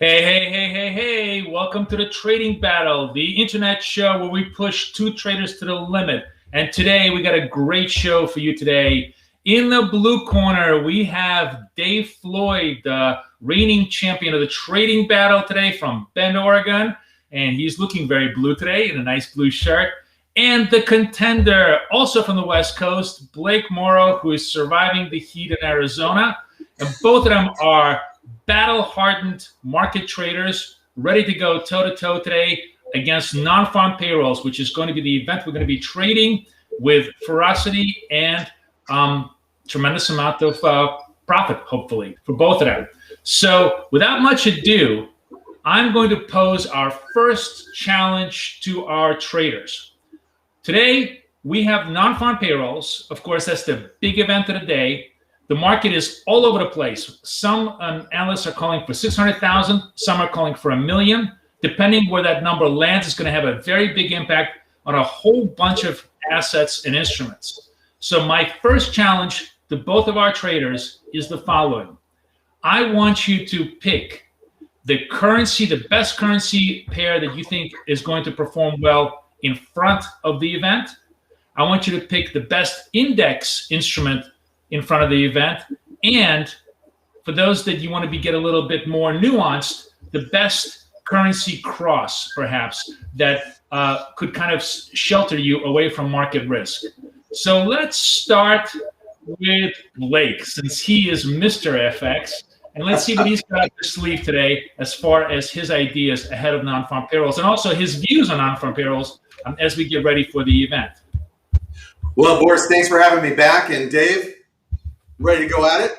Hey. Welcome to the Trading Battle, the internet show where we push two traders to the limit. And today we got a great show for you today. In the blue corner, we have Dave Floyd, the reigning champion of the Trading Battle today from Bend, Oregon. And he's looking very blue today in a nice blue shirt. And the contender, also from the West Coast, Blake Morrow, who is surviving the heat in Arizona. And both of them are battle-hardened market traders ready to go toe-to-toe today against non-farm payrolls, which is going to be the event we're going to be trading with ferocity and tremendous amount of profit, hopefully, for both of them. So without much ado, I'm going to pose our first challenge to our traders. Today, we have non-farm payrolls. Of course, that's the big event of the day. The market is all over the place. Some analysts are calling for 600,000. Some are calling for 1 million. Depending where that number lands, it's going to have a very big impact on a whole bunch of assets and instruments. So my first challenge to both of our traders is the following. I want you to pick the currency, the best currency pair that you think is going to perform well in front of the event. I want you to pick the best index instrument in front of the event. And for those that you want to get a little bit more nuanced, the best currency cross, perhaps, that could kind of shelter you away from market risk. So let's start with Blake, since he is Mr. FX. And let's see what he's got up his sleeve today as far as his ideas ahead of non-farm payrolls and also his views on non-farm payrolls as we get ready for the event. Well, Boris, thanks for having me back. And Dave, ready to go at it?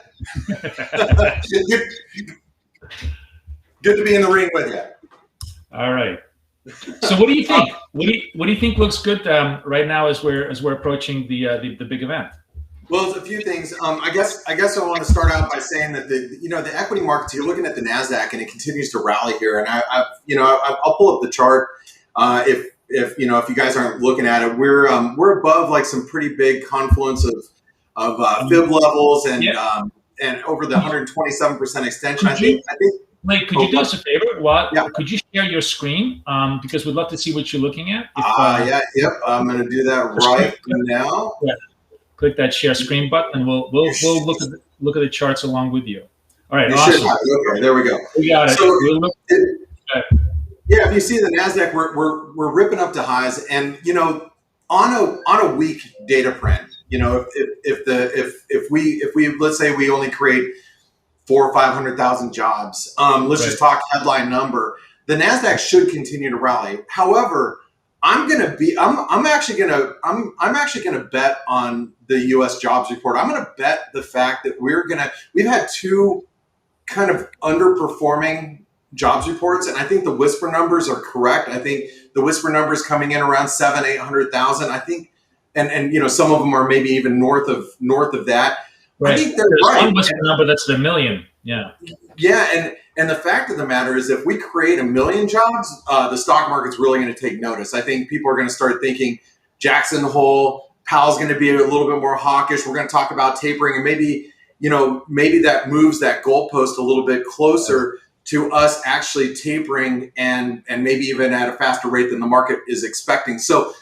Good to be in the ring with you. All right. So what do you think? What do you think looks good right now as we're approaching the big event? Well, there's a few things. I guess I want to start out by saying that the equity markets. You're looking at the NASDAQ and it continues to rally here. And I'll pull up the chart. If you guys aren't looking at it, we're above like some pretty big confluence of fib levels and over the 127% extension. I think. Blake, could you do us a favor? Could you share your screen? Because we'd love to see what you're looking at. I'm going to do that right now. Yeah. Click that share screen button, and we'll look at the charts along with you. All right, awesome. Okay, there we go. We got it. So, if you see the NASDAQ, we're ripping up to highs, and on a weak data print, if we let's say we only create 400,000 or 500,000 jobs, let's just talk headline number. The NASDAQ should continue to rally. However, I'm actually gonna bet on the U.S. jobs report. I'm gonna bet the fact that we've had two kind of underperforming jobs reports, and I think the whisper numbers are correct. I think the whisper numbers coming in around 700,000-800,000. I think, and some of them are maybe even north of that. Right. I think they're There's right. one whisper number that's the million. Yeah. Yeah, and the fact of the matter is, if we create 1 million jobs, the stock market's really going to take notice. I think people are going to start thinking Jackson Hole, Powell's going to be a little bit more hawkish. We're going to talk about tapering, and maybe that moves that goalpost a little bit closer to us actually tapering and maybe even at a faster rate than the market is expecting. So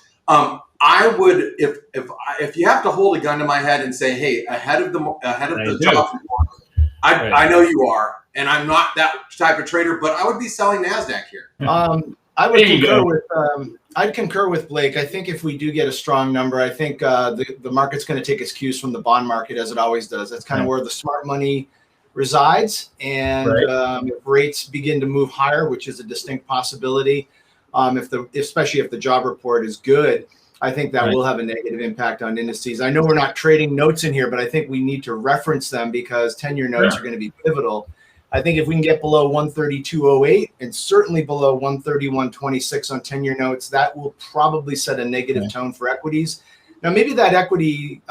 I would, if you have to hold a gun to my head and say, hey, ahead of the job report, I know you are, and I'm not that type of trader, but I would be selling NASDAQ here. I'd concur with Blake. I think if we do get a strong number, I think the market's going to take its cues from the bond market, as it always does. That's kind of where the smart money resides. And if rates begin to move higher, which is a distinct possibility, especially if the job report is good, I think that will have a negative impact on indices. I know we're not trading notes in here, but I think we need to reference them because 10-year notes are going to be pivotal. I think if we can get below 132.08 and certainly below 131.26 on 10-year notes, that will probably set a negative tone for equities. Now, maybe that equity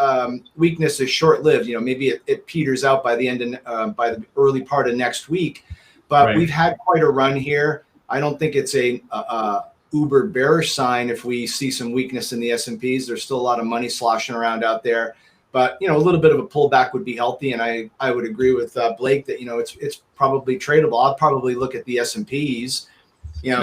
weakness is short-lived. Maybe it peters out by by the early part of next week. But we've had quite a run here. I don't think it's a uber bearish sign if we see some weakness in the S&Ps. There's still a lot of money sloshing around out there. But a little bit of a pullback would be healthy, and I would agree with Blake that it's probably tradable. I'll probably look at the S&Ps,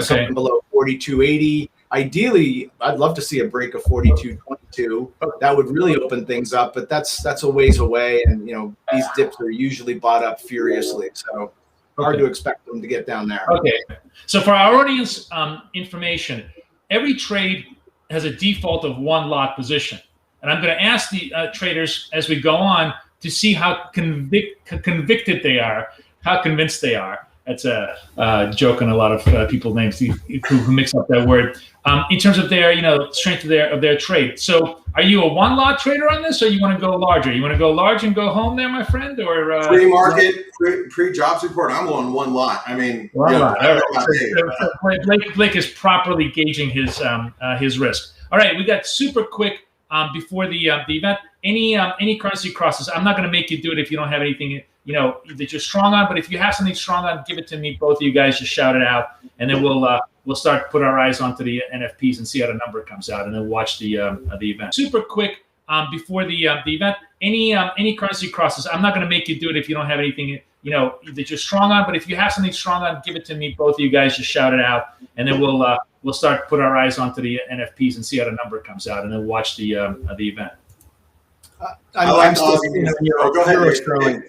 something below 4280. Ideally, I'd love to see a break of 4222. That would really open things up, but that's a ways away, and these dips are usually bought up furiously, so hard to expect them to get down there. Okay, so for our audience information, every trade has a default of one lot position. And I'm going to ask the traders as we go on to see how convicted they are, how convinced they are. That's a joke on a lot of people's names who mix up that word. In terms of their, strength of their trade. So, are you a one-lot trader on this, or you want to go larger? You want to go large and go home there, my friend, or pre-market, pre-jobs report? I'm on one lot. I mean, one lot. All right. Blake is properly gauging his risk. All right, we got super quick. Before the event, any currency crosses. I'm not going to make you do it if you don't have anything that you're strong on. But if you have something strong on, give it to me. Both of you guys just shout it out, and then we'll start to put our eyes onto the NFPs and see how the number comes out, and then watch the event. Super quick before the event. Any currency crosses. I'm not going to make you do it if you don't have anything that you're strong on. But if you have something strong on, give it to me. Both of you guys just shout it out, and then we'll start to put our eyes onto the NFPs and see how the number comes out, and then watch the event. I'm still thinking of Euro Sterling.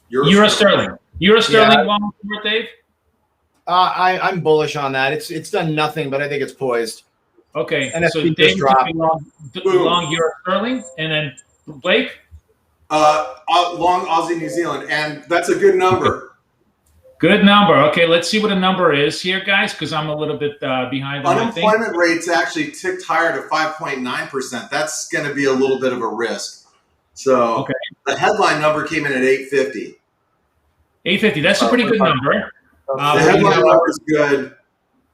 Euro Sterling. Yeah. Long short, Dave? I'm bullish on that. It's done nothing, but I think it's poised. Okay, NFP so Dave long Euro Sterling, and then Blake? Long Aussie New Zealand, and that's a good number. Good number. Okay, let's see what a number is here, guys, because I'm a little bit behind on unemployment rate's actually ticked higher to 5.9%. That's going to be a little bit of a risk. So the headline number came in at 850. 850. That's a pretty good number. The headline number is good.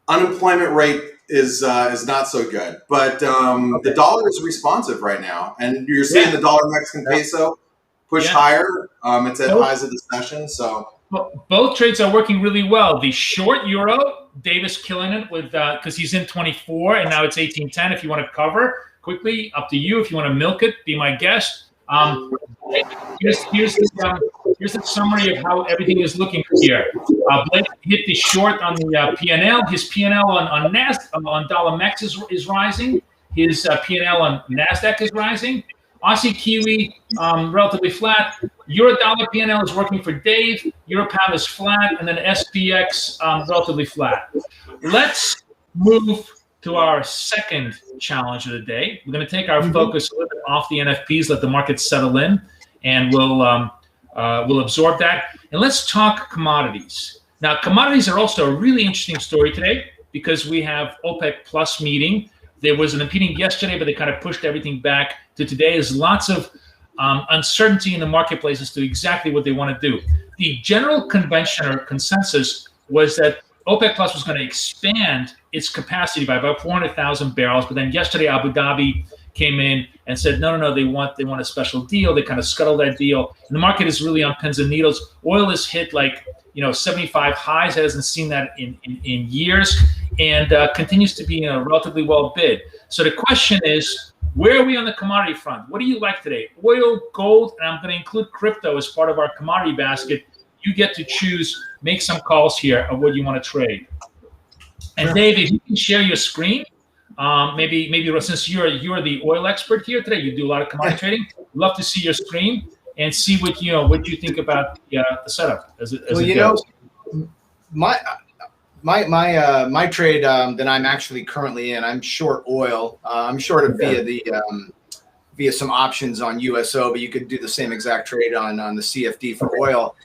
Unemployment rate is not so good, but the dollar is responsive right now, and you're seeing the dollar Mexican peso push higher. It's at highs of the session, so. Both trades are working really well. The short euro, Davis killing it with because he's in 24 and now it's 18.10. If you want to cover quickly, up to you. If you want to milk it, be my guest. Here's the summary of how everything is looking here. Blake hit the short on the P&L. His P&L on NASDAQ on dollar Mex is rising. His P&L on NASDAQ is rising. Aussie Kiwi relatively flat. Euro dollar P&L is working for Dave. Euro pound is flat, and then SPX relatively flat. Let's move to our second challenge of the day. We're going to take our focus a little bit off the NFPs, let the market settle in, and we'll absorb that. And let's talk commodities. Now, commodities are also a really interesting story today because we have OPEC Plus meeting. There was an meeting yesterday, but they kind of pushed everything back to today. There's lots of uncertainty in the marketplace as to exactly what they want to do. The general convention or consensus was that OPEC Plus was going to expand its capacity by about 400,000 barrels. But then yesterday, Abu Dhabi came in and said, no, they want a special deal. They kind of scuttled that deal. And the market is really on pins and needles. Oil has hit 75 highs. It hasn't seen that in years, and continues to be relatively well bid. So the question is, where are we on the commodity front? What do you like today? Oil, gold, and I'm going to include crypto as part of our commodity basket. You get to choose, make some calls here of what you want to trade. And Dave, if you can share your screen, maybe since you're the oil expert here today, you do a lot of commodity trading. Love to see your screen and see what you think about the setup as it goes. My trade that I'm actually currently in, I'm short oil. I'm short it via some options on USO, but you could do the same exact trade on the CFD for oil.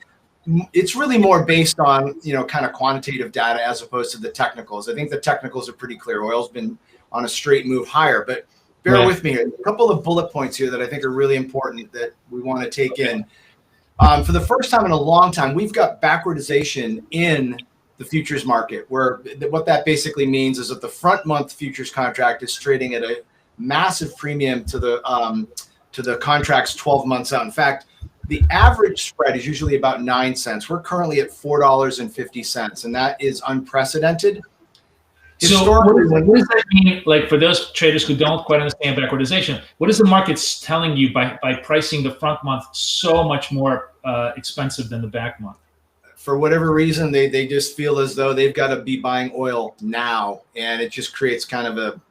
It's really more based on kind of quantitative data as opposed to the technicals. I think the technicals are pretty clear. Oil's been on a straight move higher, but bear with me here. A couple of bullet points here that I think are really important that we want to take in. For the first time in a long time, we've got backwardization in the futures market, where what that basically means is that the front month futures contract is trading at a massive premium to the contracts 12 months out. In fact, the average spread is usually about 9 cents. We're currently at $4.50, and that is unprecedented. So what does that mean, like for those traders who don't quite understand backwardization, what is the market telling you by pricing the front month so much more expensive than the back month? For whatever reason, they just feel as though they've got to be buying oil now, and it just creates kind of a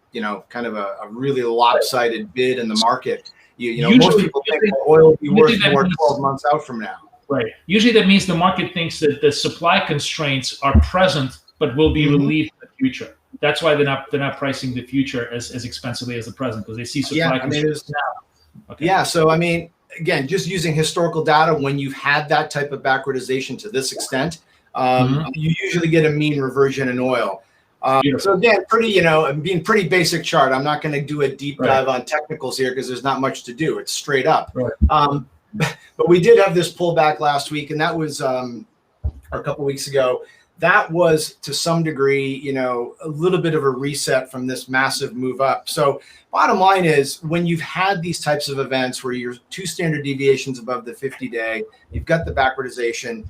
really lopsided bid in the market. Most people think oil will be worth more 12 months out from now. Right. Usually that means the market thinks that the supply constraints are present but will be relieved in the future. That's why they're not pricing the future as expensively as the present, because they see supply constraints now. Okay. Yeah. So again, just using historical data, when you've had that type of backwardization to this extent, you usually get a mean reversion in oil. So again, being pretty basic chart. I'm not going to do a deep dive on technicals here because there's not much to do. It's straight up. Right. But we did have this pullback last week, and that was a couple weeks ago. That was to some degree, a little bit of a reset from this massive move up. So bottom line is, when you've had these types of events where you're 2 standard deviations above the 50-day, you've got the backwardization,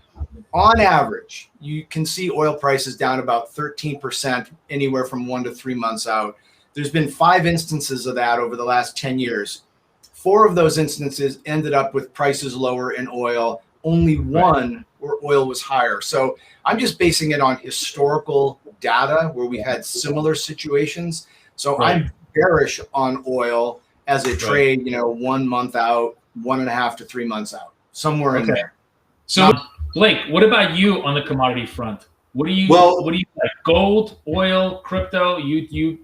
on average, you can see oil prices down about 13%, anywhere from 1 to 3 months out. There's been 5 instances of that over the last 10 years. 4 of those instances ended up with prices lower in oil. Only 1 where oil was higher. So I'm just basing it on historical data where we had similar situations. So I'm bearish on oil as a trade, 1 month out, 1.5 to 3 months out, somewhere in there. So Blake, what about you on the commodity front? What do you like? Gold, oil, crypto? You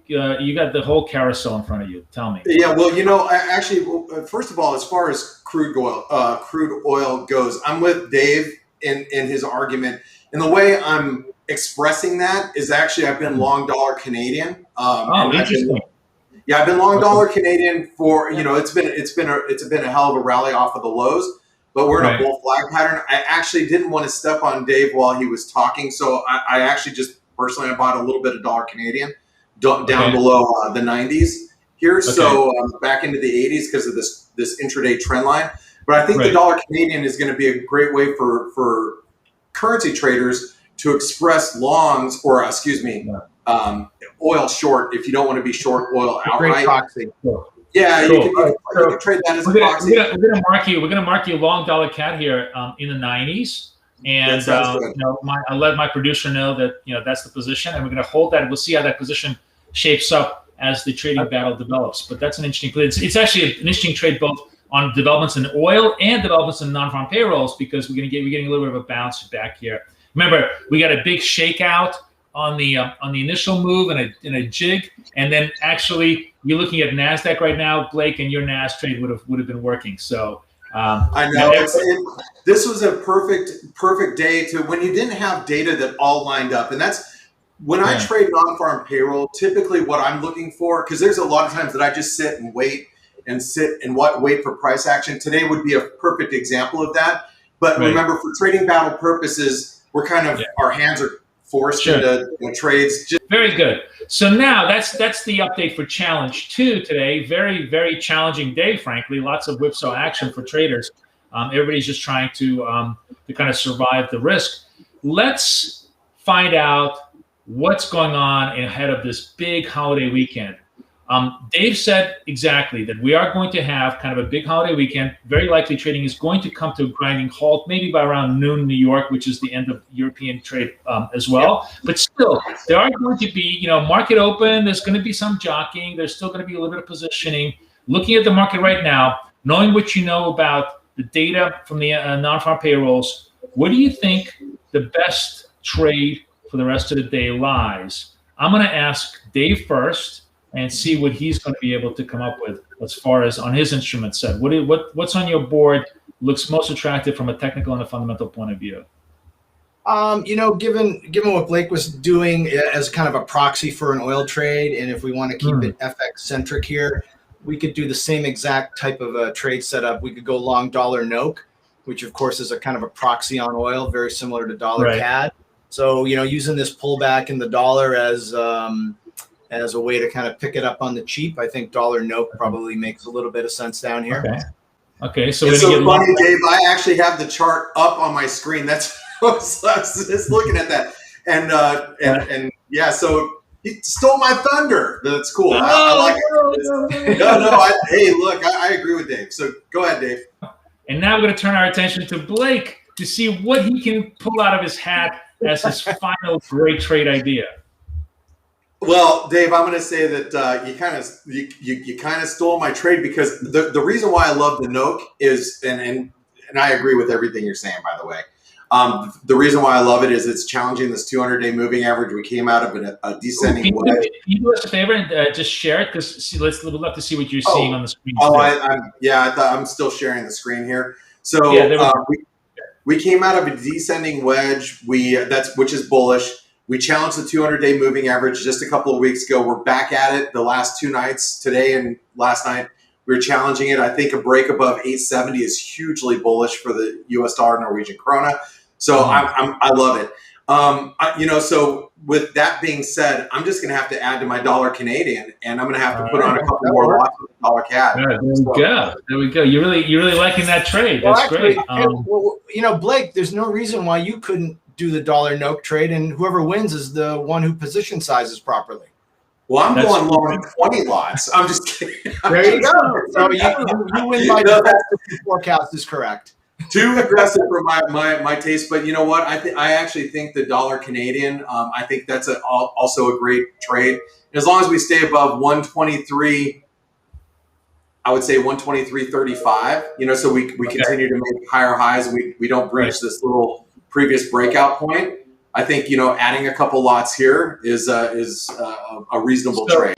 got the whole carousel in front of you. Tell me. Yeah, well, actually, first of all, as far as crude oil goes, I'm with Dave in his argument. And the way I'm expressing that is actually I've been long dollar Canadian. Interesting. I've been long dollar Canadian for it's been a hell of a rally off of the lows. But we're in a bull flag pattern. I actually didn't want to step on Dave while he was talking, so I actually just personally I bought a little bit of dollar Canadian down below the 90s here, so back into the 80s because of this intraday trend line. But I think the dollar Canadian is going to be a great way for currency traders to express longs, or oil short if you don't want to be short oil outright. Great proxy. Yeah, you can trade that as a proxy. We're gonna mark you long dollar CAD here in the 90s, and I'll let my producer know that that's the position, and we're gonna hold that. We'll see how that position shapes up as the trading battle develops. But that's an interesting play. It's actually an interesting trade both on developments in oil and developments in non-farm payrolls, because we're getting a little bit of a bounce back here. Remember, we got a big shakeout on the initial move and a jig, and then actually you're looking at NASDAQ right now, Blake, and your NAS trade would have been working. So I know this was a perfect day to when you didn't have data that all lined up, and that's when I trade non-farm payroll. Typically, what I'm looking for, because there's a lot of times that I just sit and wait for price action. Today would be a perfect example of that. But remember, for trading battle purposes, we're kind of our hands are forced into trades. Very good. So now that's the update for Challenge 2 today. Very, very challenging day, frankly. Lots of whipsaw action for traders. Everybody's just trying to kind of survive the risk. Let's find out what's going on ahead of this big holiday weekend. Dave said exactly that we are going to have kind of a big holiday weekend. Very likely trading is going to come to a grinding halt, maybe by around noon New York, which is the end of European trade as well. But still, there are going to be, market open. There's going to be some jockeying. There's still going to be a little bit of positioning. Looking at the market right now, knowing what you know about the data from the non-farm payrolls, what do you think the best trade for the rest of the day lies? I'm going to ask Dave first and see what he's going to be able to come up with as far as on his instrument set. What's on your board looks most attractive from a technical and a fundamental point of view? Given what Blake was doing as kind of a proxy for an oil trade, and if we want to keep it FX centric here, we could do the same exact type of a trade setup. We could go long dollar NOK, which of course is a kind of a proxy on oil, very similar to dollar CAD. So using this pullback in the dollar as a way to kind of pick it up on the cheap, I think dollar NOK probably makes a little bit of sense down here. Okay. So it's so funny, Dave. I actually have the chart up on my screen. That's I was just looking at that, and yeah. So He stole my thunder. That's cool. I like it. No. Hey, look, I agree with Dave. So go ahead, Dave. And now we're going to turn our attention to Blake to see what he can pull out of his hat as his final great trade idea. Well, Dave, I'm going to say that you kind of stole my trade, because the reason why I love the Noke is, and I agree with everything you're saying, by the way. The reason why I love it is it's challenging this 200-day moving average. We came out of a descending wedge. Can you do us a favor and just share it? Because we'd love to see what you're seeing on the screen. I thought I'm still sharing the screen here. So yeah, we came out of a descending wedge. Which is bullish. We challenged the 200-day moving average just a couple of weeks ago. We're back at it the last two nights, today and last night. We're challenging it. I think a break above 870 is hugely bullish for the U.S. dollar, Norwegian krona. So I love it. So with that being said, I'm just going to have to add to my dollar Canadian, and I'm going to have to put on a couple more lots with the dollar CAD. There we go. You're really liking that trade. That's great. Blake, there's no reason why you couldn't do the dollar Noke trade, and whoever wins is the one who position sizes properly. Well, I'm going long 20 lots. I'm just kidding. There you go. So you win by default if the forecast is correct. Too aggressive for my taste, but you know what? I actually think the dollar Canadian. I think that's also a great trade. As long as we stay above 123, I would say 123.35. So we continue to make higher highs, and we don't breach this little previous breakout point. I think adding a couple lots here is a reasonable trade.